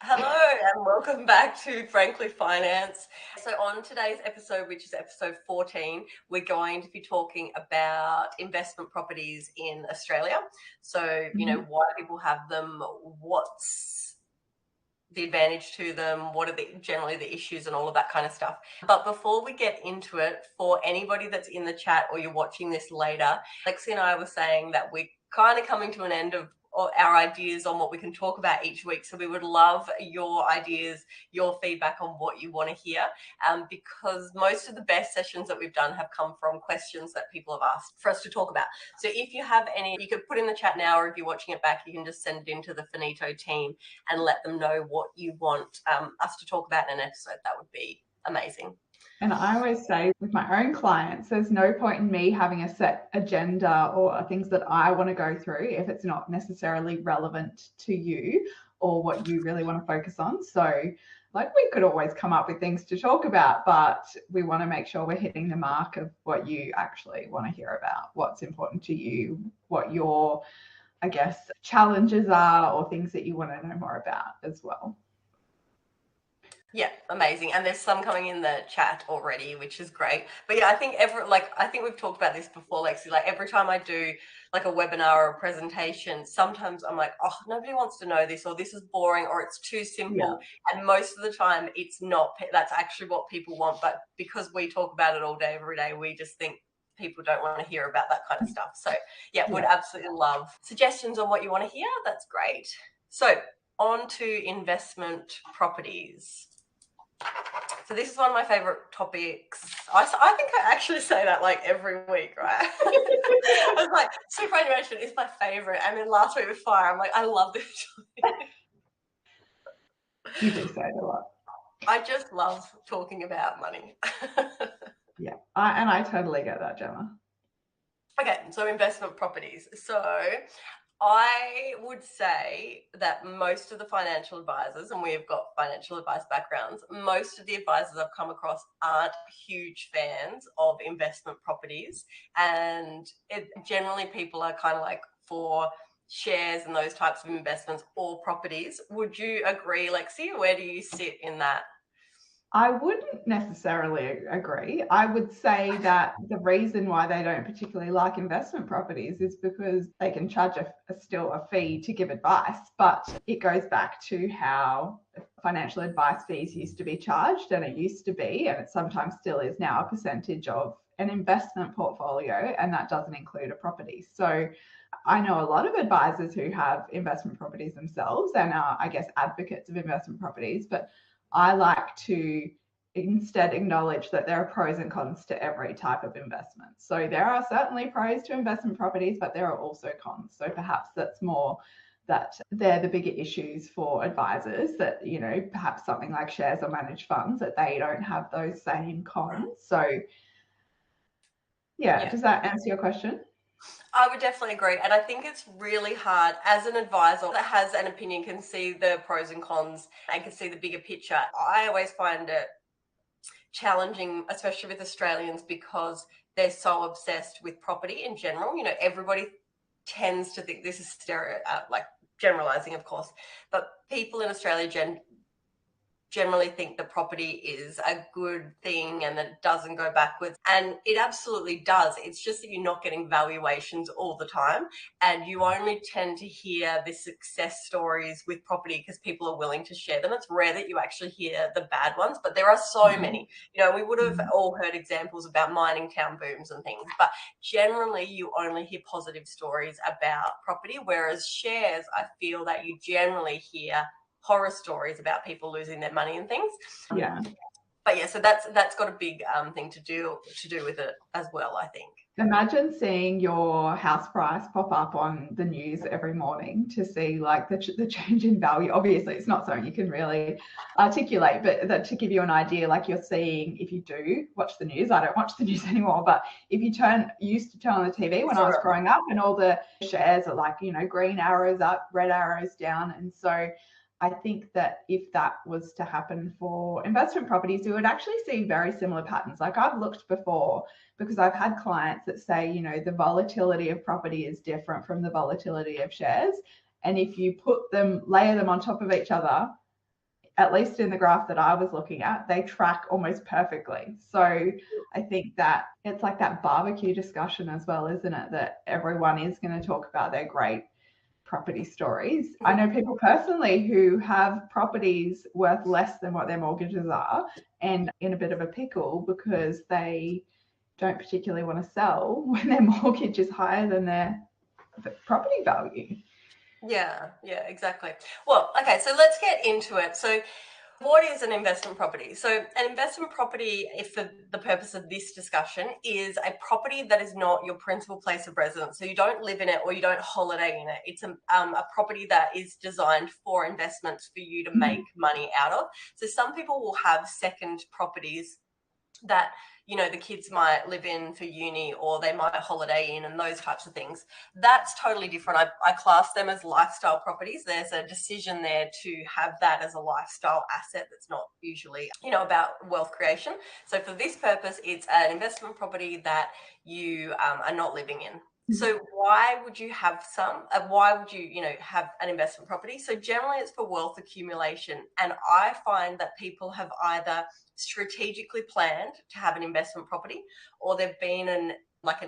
Hello and welcome back to Frankly Finance. So on today's episode, which is episode 14, we're going to be talking about investment properties in Australia. So, why people have them, what's the advantage to them, what are generally the issues and all of that kind of stuff. But before we get into it, for anybody that's in the chat or you're watching this later, Lexi and I were saying that we're kind of coming to an end of our ideas on what we can talk about each week. So we would love your ideas, your feedback on what you want to hear, because most of the best sessions that we've done have come from questions that people have asked for us to talk about. So if you have any, you could put in the chat now, or if you're watching it back, you can just send it into the Finito team and let them know what you want us to talk about in an episode. That would be amazing. And I always say with my own clients, there's no point in me having a set agenda or things that I want to go through if it's not necessarily relevant to you or what you really want to focus on. So we could always come up with things to talk about, but we want to make sure we're hitting the mark of what you actually want to hear about, what's important to you, what your, challenges are, or things that you want to know more about as well. Yeah, amazing. And there's some coming in the chat already, which is great. But yeah, I think we've talked about this before, Lexi. Like every time I do like a webinar or a presentation, sometimes I'm like, oh, nobody wants to know this, or this is boring, or it's too simple. Yeah. And most of the time it's not. That's actually what people want. But because we talk about it all day, every day, we just think people don't want to hear about that kind of stuff. So yeah, would absolutely love suggestions on what you want to hear. That's great. So on to investment properties. So this is one of my favorite topics. I think I actually say that like every week, right? I was like, superannuation is my favorite. And then last week with fire, I'm like, I love this topic. You do say it a lot. I just love talking about money. Yeah, I totally get that, Gemma. Okay, so investment properties. So I would say that most of the financial advisors, and we have got financial advice backgrounds, most of the advisors I've come across aren't huge fans of investment properties. And generally people are kind of like for shares and those types of investments or properties. Would you agree, Lexi? Where do you sit in that? I wouldn't necessarily agree. I would say that the reason why they don't particularly like investment properties is because they can charge still a fee to give advice, but it goes back to how financial advice fees used to be charged, and it used to be, and it sometimes still is now, a percentage of an investment portfolio, and that doesn't include a property. So I know a lot of advisors who have investment properties themselves and are, advocates of investment properties, but I like to instead acknowledge that there are pros and cons to every type of investment. So there are certainly pros to investment properties, but there are also cons. So perhaps that's more that they're the bigger issues for advisors, that, perhaps something like shares or managed funds, that they don't have those same cons. So yeah. Does that answer your question? I would definitely agree. And I think it's really hard as an advisor that has an opinion, can see the pros and cons and can see the bigger picture. I always find it challenging, especially with Australians, because they're so obsessed with property in general. Everybody tends to think, this is generalizing, of course, but people in Australia generally think the property is a good thing and that it doesn't go backwards, and it absolutely does. It's just that you're not getting valuations all the time, and you only tend to hear the success stories with property because people are willing to share them. It's rare that you actually hear the bad ones, but there are so many. We would have all heard examples about mining town booms and things, but generally you only hear positive stories about property, whereas shares, I feel that you generally hear horror stories about people losing their money and things. Yeah. But yeah, so that's got a big thing to do with it as well, I think. Imagine seeing your house price pop up on the news every morning to see like the change in value. Obviously, it's not something you can really articulate, but that to give you an idea, like you're seeing, if you do watch the news, I don't watch the news anymore, but if you used to turn on the TV when I was growing up, and all the shares are like, green arrows up, red arrows down. And so I think that if that was to happen for investment properties, we would actually see very similar patterns. Like I've looked before, because I've had clients that say, the volatility of property is different from the volatility of shares. And if you layer them on top of each other, at least in the graph that I was looking at, they track almost perfectly. So I think that it's like that barbecue discussion as well, isn't it? That everyone is going to talk about their great property stories. I know people personally who have properties worth less than what their mortgages are and in a bit of a pickle because they don't particularly want to sell when their mortgage is higher than their property value. Yeah, exactly. Well, okay, so let's get into it. So what is an investment property? So an investment property, if for the purpose of this discussion, is a property that is not your principal place of residence. So you don't live in it or you don't holiday in it. It's a property that is designed for investments for you to make money out of. So some people will have second properties that, you know, the kids might live in for uni or they might holiday in and those types of things. That's totally different. I class them as lifestyle properties. There's a decision there to have that as a lifestyle asset that's not usually, you know, about wealth creation. So for this purpose, it's an investment property that you are not living in. So why would you have some? Why would you, you know, have an investment property? So generally it's for wealth accumulation. And I find that people have either strategically planned to have an investment property or they've been an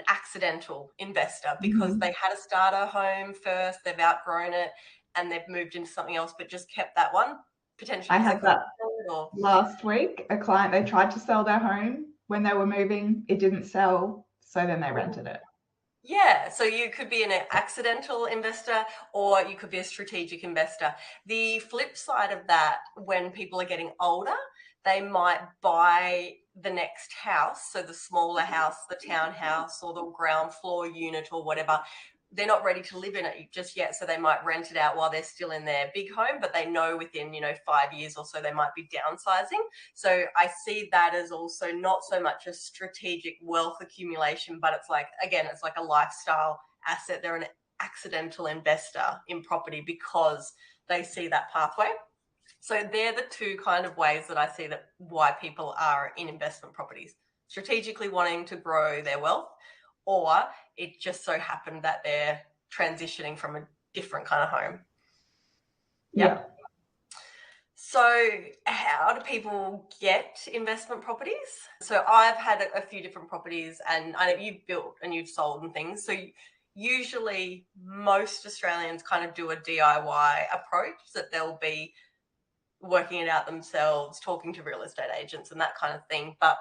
accidental investor because they had a starter home first, they've outgrown it and they've moved into something else but just kept that one potentially. I had that last week. A client, they tried to sell their home when they were moving, it didn't sell, so then they rented it. Yeah, so you could be an accidental investor or you could be a strategic investor. The flip side of that, when people are getting older, they might buy the next house, so the smaller house, the townhouse or the ground floor unit or whatever. They're not ready to live in it just yet, so they might rent it out while they're still in their big home, but they know within, 5 years or so they might be downsizing. So I see that as also not so much a strategic wealth accumulation, but it's like, again, it's like a lifestyle asset. They're an accidental investor in property because they see that pathway. So they're the two kind of ways that I see that why people are in investment properties: strategically wanting to grow their wealth, or it just so happened that they're transitioning from a different kind of home. Yeah. So how do people get investment properties? So I've had a few different properties and I know you've built and you've sold and things. So usually most Australians kind of do a DIY approach, that they'll be working it out themselves, talking to real estate agents and that kind of thing. But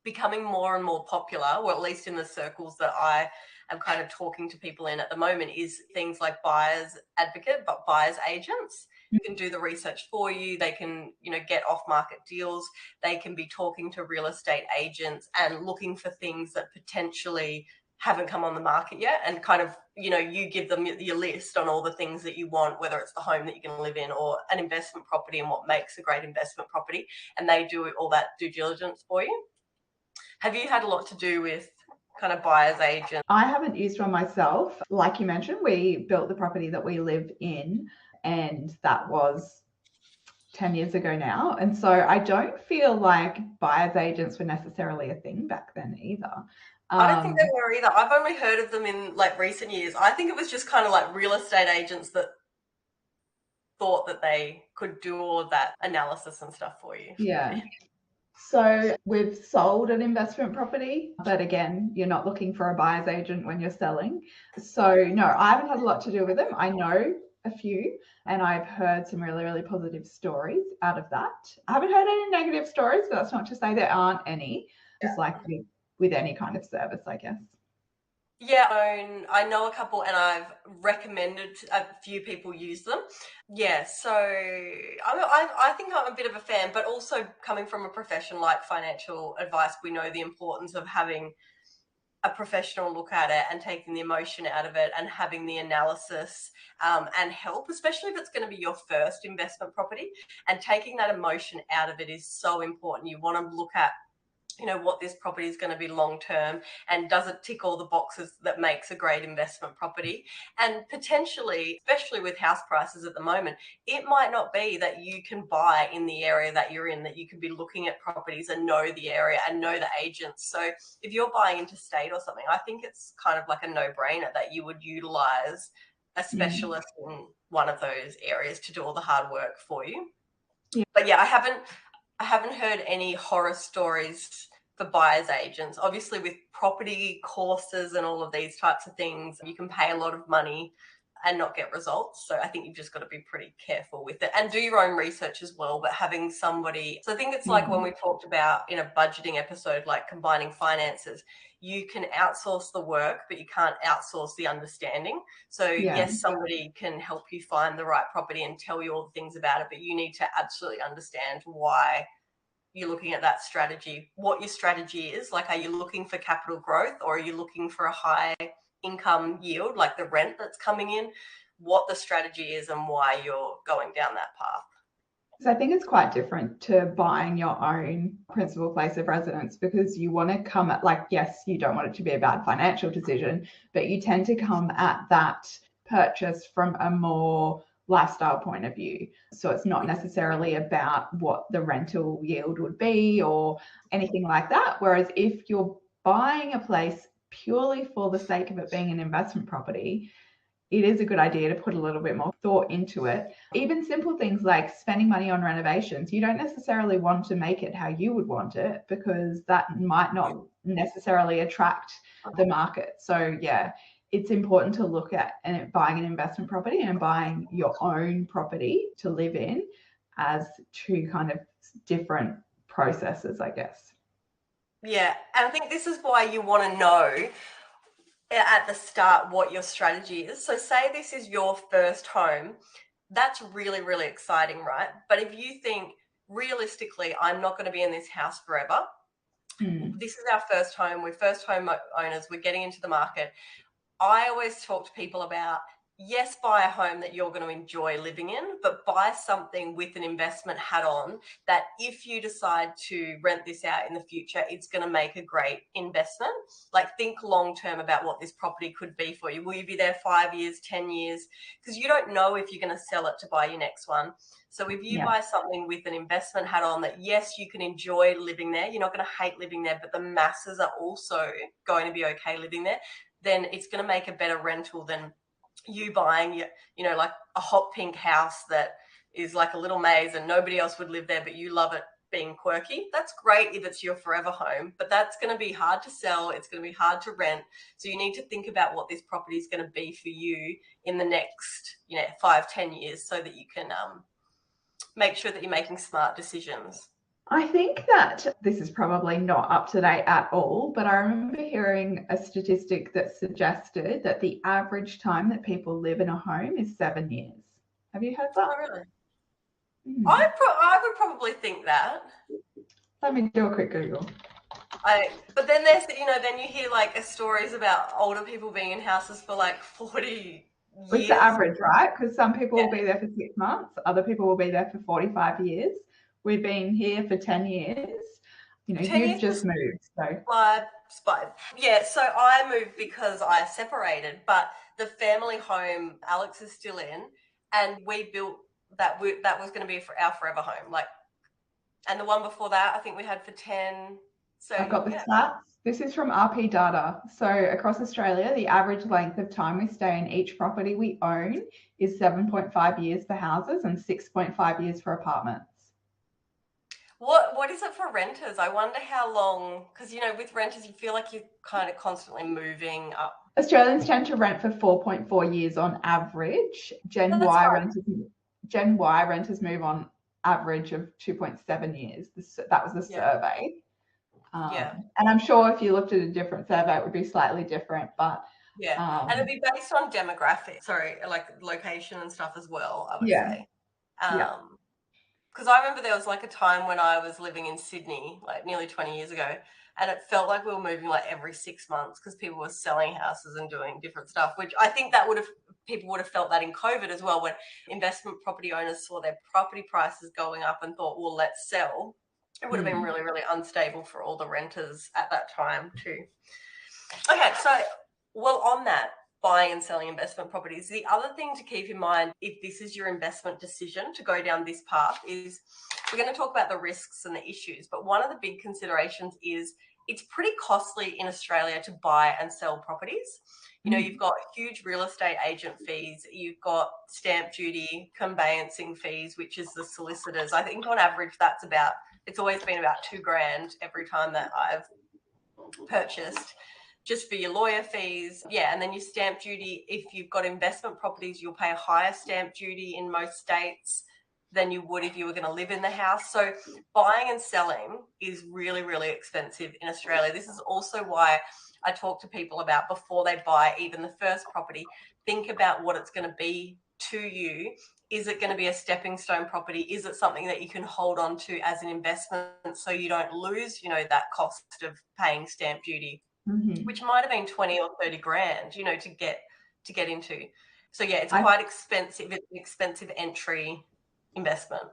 becoming more and more popular, or at least in the circles that I am kind of talking to people in at the moment, is things like buyer's advocate, but buyer's agents can do the research for you. They can, get off market deals. They can be talking to real estate agents and looking for things that potentially haven't come on the market yet, and kind of, you give them your list on all the things that you want, whether it's the home that you're going to live in or an investment property and what makes a great investment property, and they do all that due diligence for you. Have you had a lot to do with kind of buyer's agent? I haven't used one myself. Like you mentioned, we built the property that we live in, and that was 10 years ago now. And so I don't feel like buyer's agents were necessarily a thing back then either. I don't think they were either. I've only heard of them in recent years. I think it was just kind of like real estate agents that thought that they could do all of that analysis and stuff for you. Yeah. So we've sold an investment property, but again, you're not looking for a buyer's agent when you're selling. So no, I haven't had a lot to do with them. I know a few and I've heard some really, really positive stories out of that. I haven't heard any negative stories, but that's not to say there aren't any, just like with any kind of service, I guess. Yeah, I know a couple and I've recommended a few people use them. Yeah, so I think I'm a bit of a fan, but also coming from a profession like financial advice, we know the importance of having a professional look at it and taking the emotion out of it and having the analysis and help, especially if it's going to be your first investment property. And taking that emotion out of it is so important. You want to look at what this property is going to be long term, and does it tick all the boxes that makes a great investment property. And potentially, especially with house prices at the moment, it might not be that you can buy in the area that you're in, that you could be looking at properties and know the area and know the agents. So if you're buying interstate or something, I think it's kind of like a no-brainer that you would utilize a specialist in one of those areas to do all the hard work for you. But yeah, I haven't heard any horror stories for buyers agents. Obviously, with property courses and all of these types of things, you can pay a lot of money and not get results. So I think you've just got to be pretty careful with it and do your own research as well. But having somebody, so I think it's like when we talked about in a budgeting episode, like combining finances, you can outsource the work, but you can't outsource the understanding. So yes, somebody can help you find the right property and tell you all the things about it, but you need to absolutely understand why you're looking at that strategy, what your strategy is. Like, are you looking for capital growth, or are you looking for a high income yield, like the rent that's coming in, what the strategy is and why you're going down that path. So I think it's quite different to buying your own principal place of residence, because you want to come at, like, yes, you don't want it to be a bad financial decision, but you tend to come at that purchase from a more lifestyle point of view. So it's not necessarily about what the rental yield would be or anything like that. Whereas if you're buying a place purely for the sake of it being an investment property, it is a good idea to put a little bit more thought into it. Even simple things like spending money on renovations, you don't necessarily want to make it how you would want it, because that might not necessarily attract the market. So yeah, it's important to look at buying an investment property and buying your own property to live in as two kind of different processes, I guess. Yeah, and I think this is why you want to know at the start what your strategy is. So say this is your first home, that's really, really exciting, right? But if you think realistically, I'm not going to be in this house forever, this is our first home, we're first home owners, we're getting into the market. I always talk to people about, yes, buy a home that you're going to enjoy living in, but buy something with an investment hat on, that if you decide to rent this out in the future, it's going to make a great investment. Like, think long term about what this property could be for you. Will you be there 5 years, 10 years? Because you don't know if you're going to sell it to buy your next one. So if you buy something with an investment hat on, that yes, you can enjoy living there, you're not going to hate living there, but the masses are also going to be okay living there, then it's going to make a better rental than you buying, like a hot pink house that is like a little maze and nobody else would live there, but you love it being quirky. That's great if it's your forever home, but that's going to be hard to sell. It's going to be hard to rent. So you need to think about what this property is going to be for you in the next, 5-10 years, so that you can make sure that you're making smart decisions. I think that this is probably not up to date at all, but I remember hearing a statistic that suggested that the average time that people live in a home is 7 years. Have you heard that? Oh, really? I would probably think that. Let me do a quick Google. But then there's, then you hear like stories about older people being in houses for like 40 years. It's the average, right? Because some people will be there for 6 months, other people will be there for 45 years. We've been here for 10 years. You've just moved. So yeah, so I moved because I separated, but the family home Alex is still in, and we built that was going to be for our forever home. Like, and the one before that, I think we had for 10. So I've got the stats. This is from RP data. So across Australia, the average length of time we stay in each property we own is 7.5 years for houses and 6.5 years for apartments. What is it for renters? I wonder how long, because with renters you feel like you're kind of constantly moving up. Australians tend to rent for 4.4 years on average. Gen Y renters move on average of 2.7 years. That was the survey. And I'm sure if you looked at a different survey, it would be slightly different, but and it'd be based on demographics, like location and stuff as well, I would say. Because I remember there was like a time when I was living in Sydney, like nearly 20 years ago, and it felt like we were moving like every 6 months because people were selling houses and doing different stuff, which I think people would have felt that in COVID as well, when investment property owners saw their property prices going up and thought, well, let's sell. It would have been really, really unstable for all the renters at that time too. Okay, so, well, on that, buying and selling investment properties, the other thing to keep in mind if this is your investment decision to go down this path is, we're going to talk about the risks and the issues, but one of the big considerations is it's pretty costly in Australia to buy and sell properties. You know, you've got huge real estate agent fees, you've got stamp duty, conveyancing fees, which is the solicitors. I think on average it's always been about $2,000 every time that I've purchased, just for your lawyer fees. Yeah, and then your stamp duty. If you've got investment properties, you'll pay a higher stamp duty in most states than you would if you were going to live in the house. So buying and selling is really, really expensive in Australia. This is also why I talk to people about, before they buy even the first property, think about what it's going to be to you. Is it going to be a stepping stone property? Is it something that you can hold on to as an investment so you don't lose, that cost of paying stamp duty, which might have been 20 or 30 grand, to get into. So yeah, it's quite expensive. It's an expensive entry investment.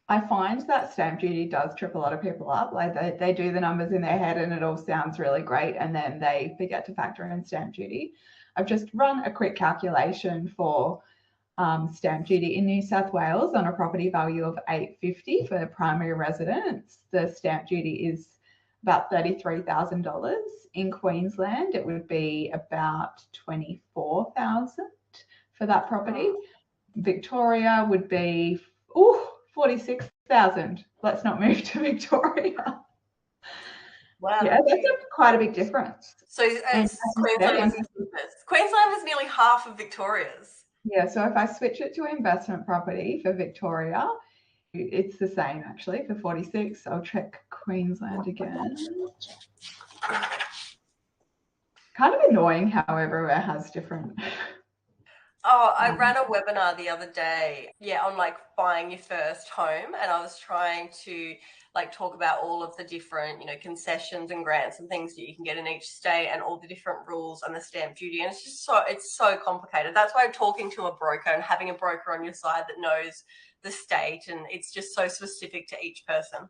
I find that stamp duty does trip a lot of people up. Like they do the numbers in their head and it all sounds really great, and then they forget to factor in stamp duty. I've just run a quick calculation for stamp duty in New South Wales on a property value of $850 for primary residence. The stamp duty is about $33,000. In Queensland, it would be about $24,000 for that property. Victoria would be 46,000. Let's not move to Victoria. Wow. Yeah, that's quite a big difference. So Queensland was nearly half of Victoria's. Yeah, so if I switch it to investment property for Victoria, it's the same actually for 46. I'll check Queensland again. Kind of annoying how everywhere has different. Oh, I ran a webinar the other day, on like buying your first home, and I was trying to talk about all of the different, concessions and grants and things that you can get in each state, and all the different rules and the stamp duty. And it's so complicated. That's why I'm talking to a broker and having a broker on your side that knows the state, and it's just so specific to each person.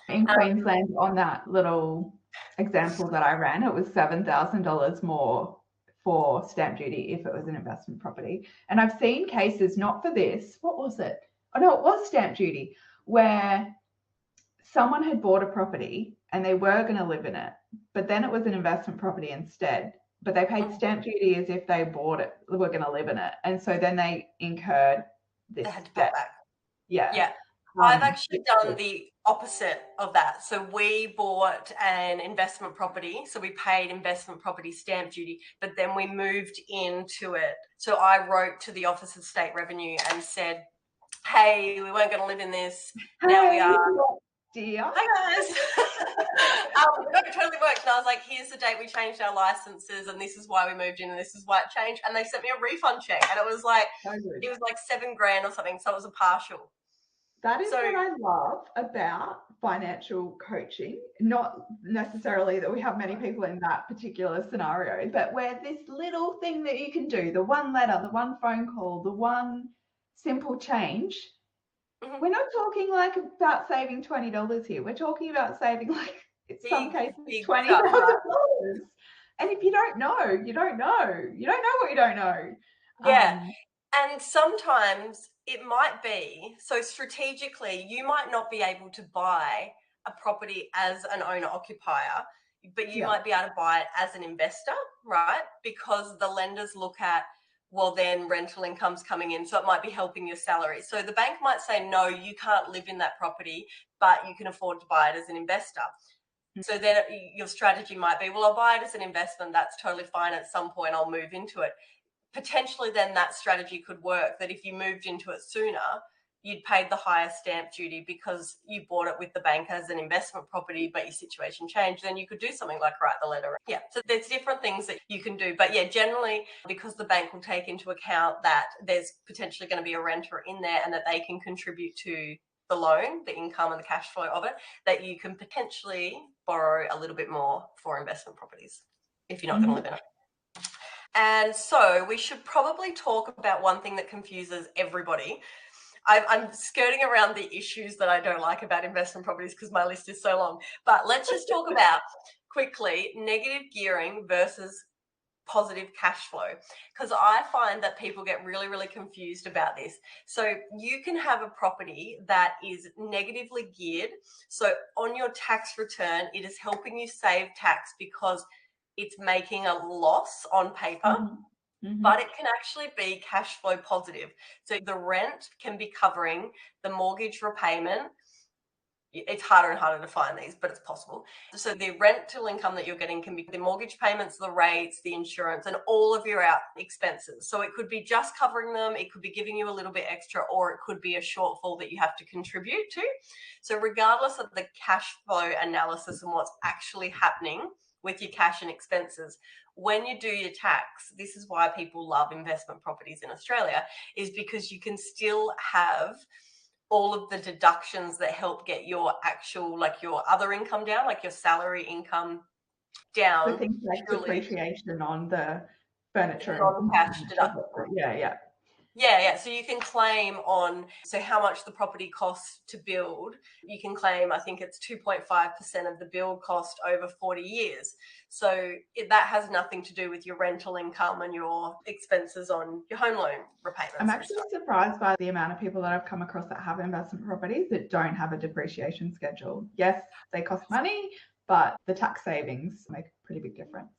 In Queensland, on that little example that I ran, it was $7,000 more for stamp duty if it was an investment property. And I've seen cases, not for this, what was it? Oh no, it was stamp duty, where someone had bought a property and they were going to live in it, but then it was an investment property instead, but they paid stamp duty as if they bought it, were going to live in it. And so then they incurred this they had to pay back. Yeah. I've actually done the opposite of that. So we bought an investment property. So we paid investment property stamp duty, but then we moved into it. So I wrote to the Office of State Revenue and said, hey, we weren't going to live in this. Now we are. Dear. Hi guys. It totally worked. And I was like, here's the date we changed our licenses, and this is why we moved in, and this is why it changed. And they sent me a refund check, and it was like $7,000 or something. So it was a partial. That is what I love about financial coaching. Not necessarily that we have many people in that particular scenario, but where this little thing that you can do, the one letter, the one phone call, the one simple change. We're not talking about saving $20 here. We're talking about saving in some cases $20,000. And if you don't know, you don't know. You don't know what you don't know. Yeah. And sometimes it might be, so strategically, you might not be able to buy a property as an owner-occupier, but you might be able to buy it as an investor, right? Because the lenders look at, well, then rental income's coming in, so it might be helping your salary. So the bank might say, no, you can't live in that property, but you can afford to buy it as an investor. So then your strategy might be, well, I'll buy it as an investment. That's totally fine. At some point, I'll move into it. Potentially then that strategy could work, that if you moved into it sooner, you'd paid the higher stamp duty because you bought it with the bank as an investment property, but your situation changed, then you could do something like write the letter. Yeah, so there's different things that you can do. But yeah, generally, because the bank will take into account that there's potentially going to be a renter in there and that they can contribute to the loan, the income and the cash flow of it, that you can potentially borrow a little bit more for investment properties if you're not going to live in it. And so we should probably talk about one thing that confuses everybody. I'm skirting around the issues that I don't like about investment properties because my list is so long. But let's just talk about quickly negative gearing versus positive cash flow, because I find that people get really, really confused about this. So you can have a property that is negatively geared. So on your tax return, it is helping you save tax because it's making a loss on paper. But it can actually be cash flow positive. So the rent can be covering the mortgage repayment. It's harder and harder to find these, but it's possible. So the rental income that you're getting can be the mortgage payments, the rates, the insurance, and all of your out expenses. So it could be just covering them, it could be giving you a little bit extra, or it could be a shortfall that you have to contribute to. So regardless of the cash flow analysis and what's actually happening with your cash and expenses, when you do your tax, this is why people love investment properties in Australia, is because you can still have all of the deductions that help get your actual, like your other income down, like your salary income down. So things like depreciation on the furniture and Non-cash deductible. Yeah. Yeah. So you can claim on, so how much the property costs to build, you can claim, I think it's 2.5% of the build cost over 40 years. So that has nothing to do with your rental income and your expenses on your home loan repayments. I'm actually surprised by the amount of people that I've come across that have investment properties that don't have a depreciation schedule. Yes, they cost money, but the tax savings make a pretty big difference.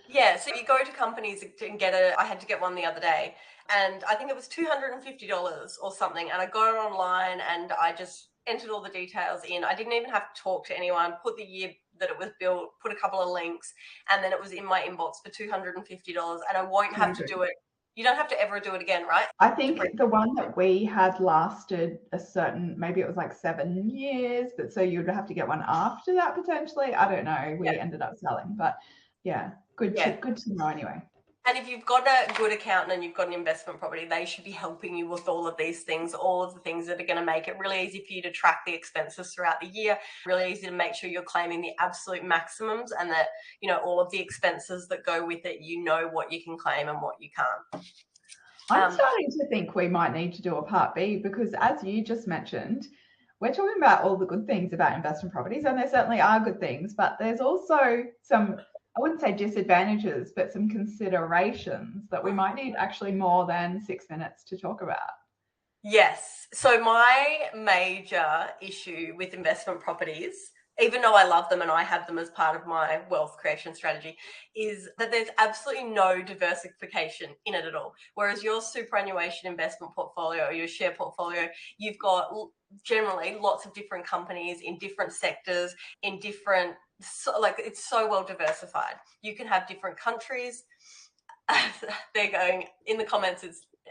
Yeah, so you go to companies and I had to get one the other day, and I think it was $250 or something, and I got it online and I just entered all the details in. I didn't even have to talk to anyone, put the year that it was built, put a couple of links, and then it was in my inbox for $250, and I won't have to do it. You don't have to ever do it again, right? I think the one that we had lasted a certain, maybe it was like 7 years, but so you'd have to get one after that potentially. I don't know. We ended up selling, but yeah, good to know anyway. And if you've got a good accountant and you've got an investment property, they should be helping you with all of these things, all of the things that are going to make it really easy for you to track the expenses throughout the year, really easy to make sure you're claiming the absolute maximums, and that, you know, all of the expenses that go with it, you know what you can claim and what you can't. I'm starting to think we might need to do a part B, because as you just mentioned, we're talking about all the good things about investment properties, and there certainly are good things, but there's also some, I wouldn't say disadvantages, but some considerations that we might need actually more than 6 minutes to talk about. Yes. So my major issue with investment properties, even though I love them and I have them as part of my wealth creation strategy, is that there's absolutely no diversification in it at all. Whereas your superannuation investment portfolio or your share portfolio, you've got generally lots of different companies in different sectors, in different, like, it's so well diversified. You can have different countries. They're going in the comments,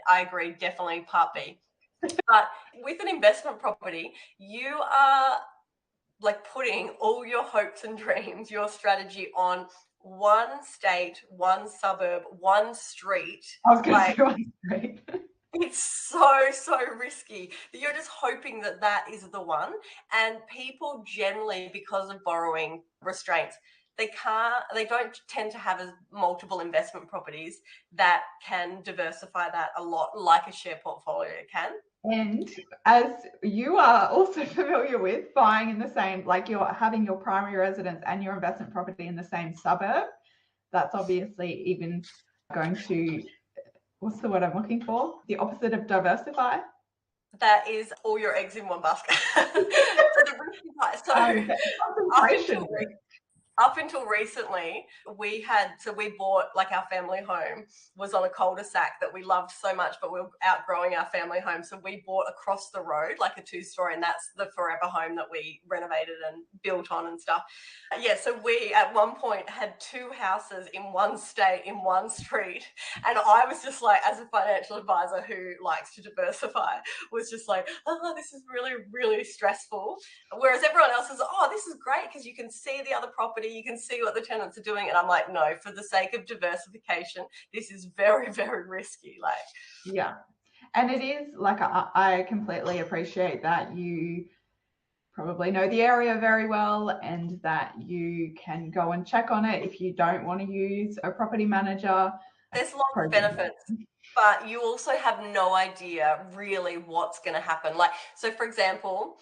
I agree, definitely part B. But with an investment property, you are like putting all your hopes and dreams, your strategy on one state, one suburb, one street. I was going to say one street. It's so risky that you're just hoping that that is the one. And people generally, because of borrowing restraints, they don't tend to have as multiple investment properties that can diversify that a lot, like a share portfolio can. And as you are also familiar with, buying in the same, like you're having your primary residence and your investment property in the same suburb, that's obviously even going to, what's the word I'm looking for? The opposite of diversify. That is all your eggs in one basket. Up until recently, we bought, like, our family home was on a cul-de-sac that we loved so much, but we were outgrowing our family home. So we bought across the road, like a 2-story, and that's the forever home that we renovated and built on and stuff. Yeah, so we at one point had 2 houses in one state, in one street. And I was just like, as a financial advisor who likes to diversify, was just like, oh, this is really, really stressful. Whereas everyone else is, oh, this is great because you can see the other property, you can see what the tenants are doing. And I'm like, no, for the sake of diversification, this is very, very risky. Like, yeah. And it is, like, I completely appreciate that you probably know the area very well and that you can go and check on it if you don't want to use a property manager. There's lots of benefits, but you also have no idea really what's going to happen. Like, so for example,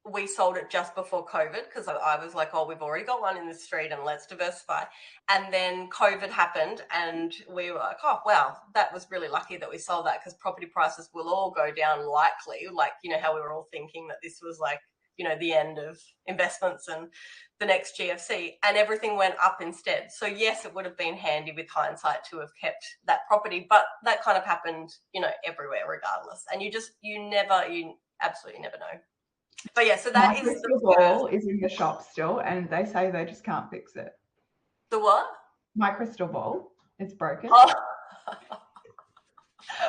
we sold it just before COVID because I was like, oh, we've already got one in the street and let's diversify. And then COVID happened and we were like, oh, wow, that was really lucky that we sold that because property prices will all go down likely. Like, you know, how we were all thinking that this was like, you know, the end of investments and the next GFC, and everything went up instead. So yes, it would have been handy with hindsight to have kept that property, but that kind of happened, you know, everywhere regardless. And you absolutely never know. But yeah, so that My is crystal the ball is in the shop still, and they say they just can't fix it. The what? My crystal ball, it's broken. Oh.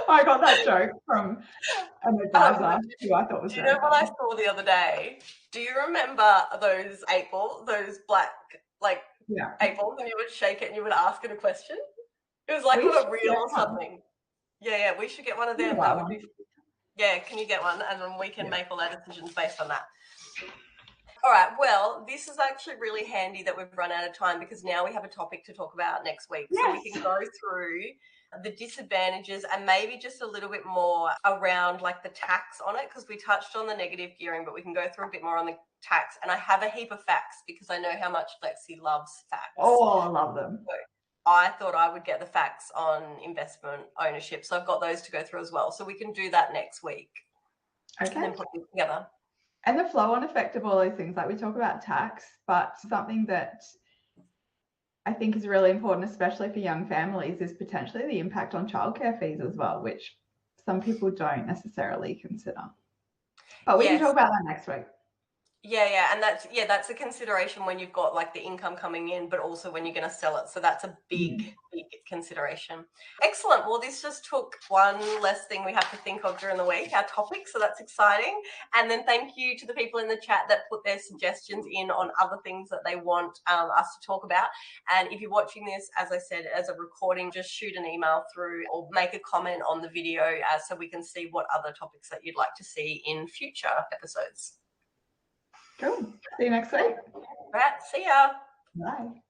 I got that joke from an advisor who I thought was Do you very know what I funny. saw the other day? Do you remember those 8-ball, those black, like, Yeah. 8-balls, and you would shake it and you would ask it a question? It was like We on a should reel get or one. something. Yeah, we should get one of them. Yeah, That would be. Yeah, can you get one? And then we can make all our decisions based on that. All right, well, this is actually really handy that we've run out of time because now we have a topic to talk about next week. Yes. So we can go through the disadvantages and maybe just a little bit more around like the tax on it, because we touched on the negative gearing, but we can go through a bit more on the tax. And I have a heap of facts because I know how much Lexi loves facts. Oh, I love them. So I thought I would get the facts on investment ownership. So I've got those to go through as well. So we can do that next week. Okay. And then put them together. And the flow on effect of all those things, like we talk about tax, but something that I think is really important, especially for young families, is potentially the impact on childcare fees as well, which some people don't necessarily consider. But we can talk about that next week. Yeah, and that's a consideration when you've got like the income coming in, but also when you're going to sell it. So that's a big consideration. Excellent. Well, this just took one less thing we have to think of during the week, our topic. So that's exciting. And then thank you to the people in the chat that put their suggestions in on other things that they want us to talk about. And if you're watching this, as I said, as a recording, just shoot an email through or make a comment on the video so we can see what other topics that you'd like to see in future episodes. Cool. See you next week. Right. See ya. Bye.